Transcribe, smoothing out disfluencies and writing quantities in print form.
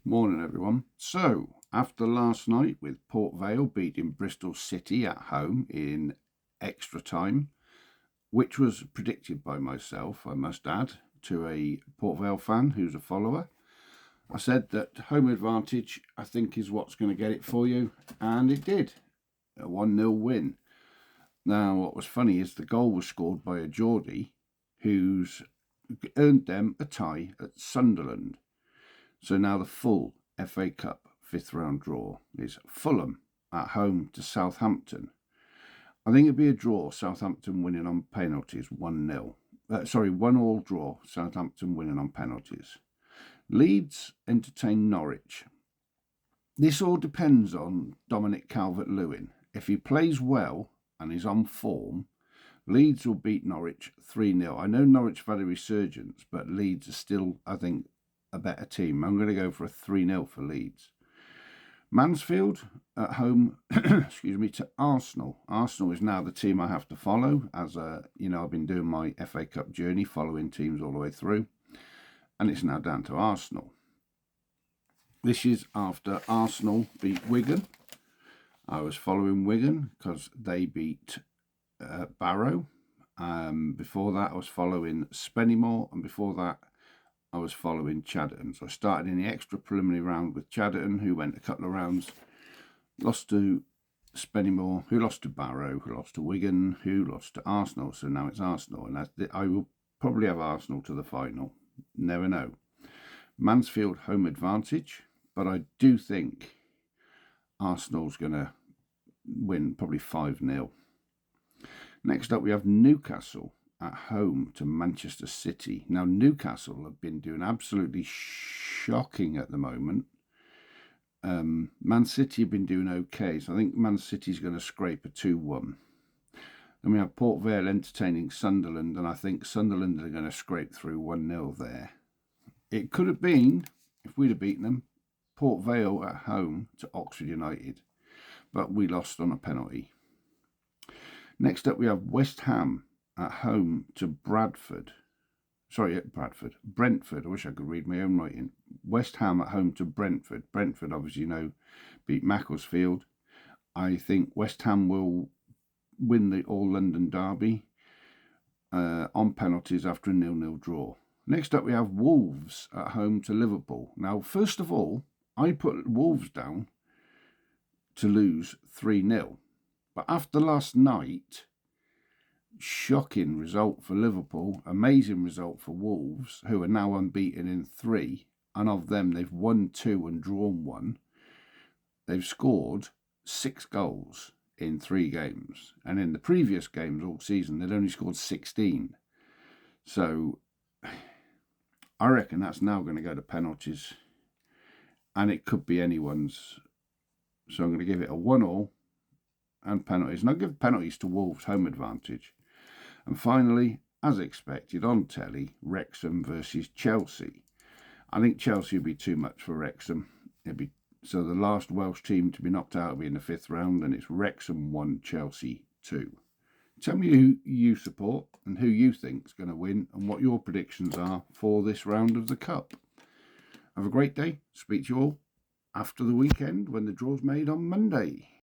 Morning, everyone. So, after last night with Port Vale beating Bristol City at home in extra time, which was predicted by myself, I must add, to a Port Vale fan who's a follower, I said that home advantage, I think, is what's going to get it for you, and it did. A 1-0 win. Now, what was funny is the goal was scored by a Geordie who's earned them a tie at Sunderland. So now the full FA Cup fifth round draw is Fulham at home to Southampton. I think it'd be a draw, Southampton winning on penalties 1-0. 1-1 draw, Southampton winning on penalties. Leeds entertain Norwich. This all depends on Dominic Calvert-Lewin. If he plays well and is on form, Leeds will beat Norwich 3-0. I know Norwich have had a resurgence, but Leeds are still, I think, a better team. I'm going to go for a 3-0 for Leeds. Mansfield at home, to Arsenal. Arsenal is now the team I have to follow, as I've been doing my FA Cup journey, following teams all the way through, and it's now down to Arsenal. This is after Arsenal beat Wigan. I was following Wigan because they beat Barrow. Before that, I was following Spennymoor, and before that, I was following Chadderton. So I started in the extra preliminary round with Chadderton, who went a couple of rounds, lost to Spennymoor, who lost to Barrow, who lost to Wigan, who lost to Arsenal. So now it's Arsenal, and I will probably have Arsenal to the final. Never know. Mansfield home advantage, but I do think Arsenal's going to win probably 5-0. Next up, we have Newcastle at home to Manchester City. Now, Newcastle have been doing absolutely shocking at the moment. Man City have been doing okay, so I think Man City's going to scrape a 2-1. Then we have Port Vale entertaining Sunderland, and I think Sunderland are going to scrape through 1-0 there. It could have been, if we'd have beaten them, Port Vale at home to Oxford United, but we lost on a penalty. Next up, we have West Ham at home to Brentford. I wish I could read my own writing. West Ham at home to Brentford. Brentford, obviously, beat Macclesfield. I think West Ham will win the All-London derby on penalties after a 0-0 draw. Next up, we have Wolves at home to Liverpool. Now, first of all, I put Wolves down to lose 3-0. But after last night, shocking result for Liverpool, amazing result for Wolves, who are now unbeaten in 3, and of them they've won 2 and drawn 1. They've scored 6 goals in 3 games, and in the previous games all season they'd only scored 16. So I reckon that's now going to go to penalties, and it could be anyone's. So I'm going to give it a 1-1 and penalties, and I'll give penalties to Wolves home advantage. And finally, as expected on telly, Wrexham versus Chelsea. I think Chelsea would be too much for Wrexham. So the last Welsh team to be knocked out will be in the 5th round, and it's Wrexham 1, Chelsea 2. Tell me who you support and who you think is going to win, and what your predictions are for this round of the Cup. Have a great day. Speak to you all after the weekend when the draw's made on Monday.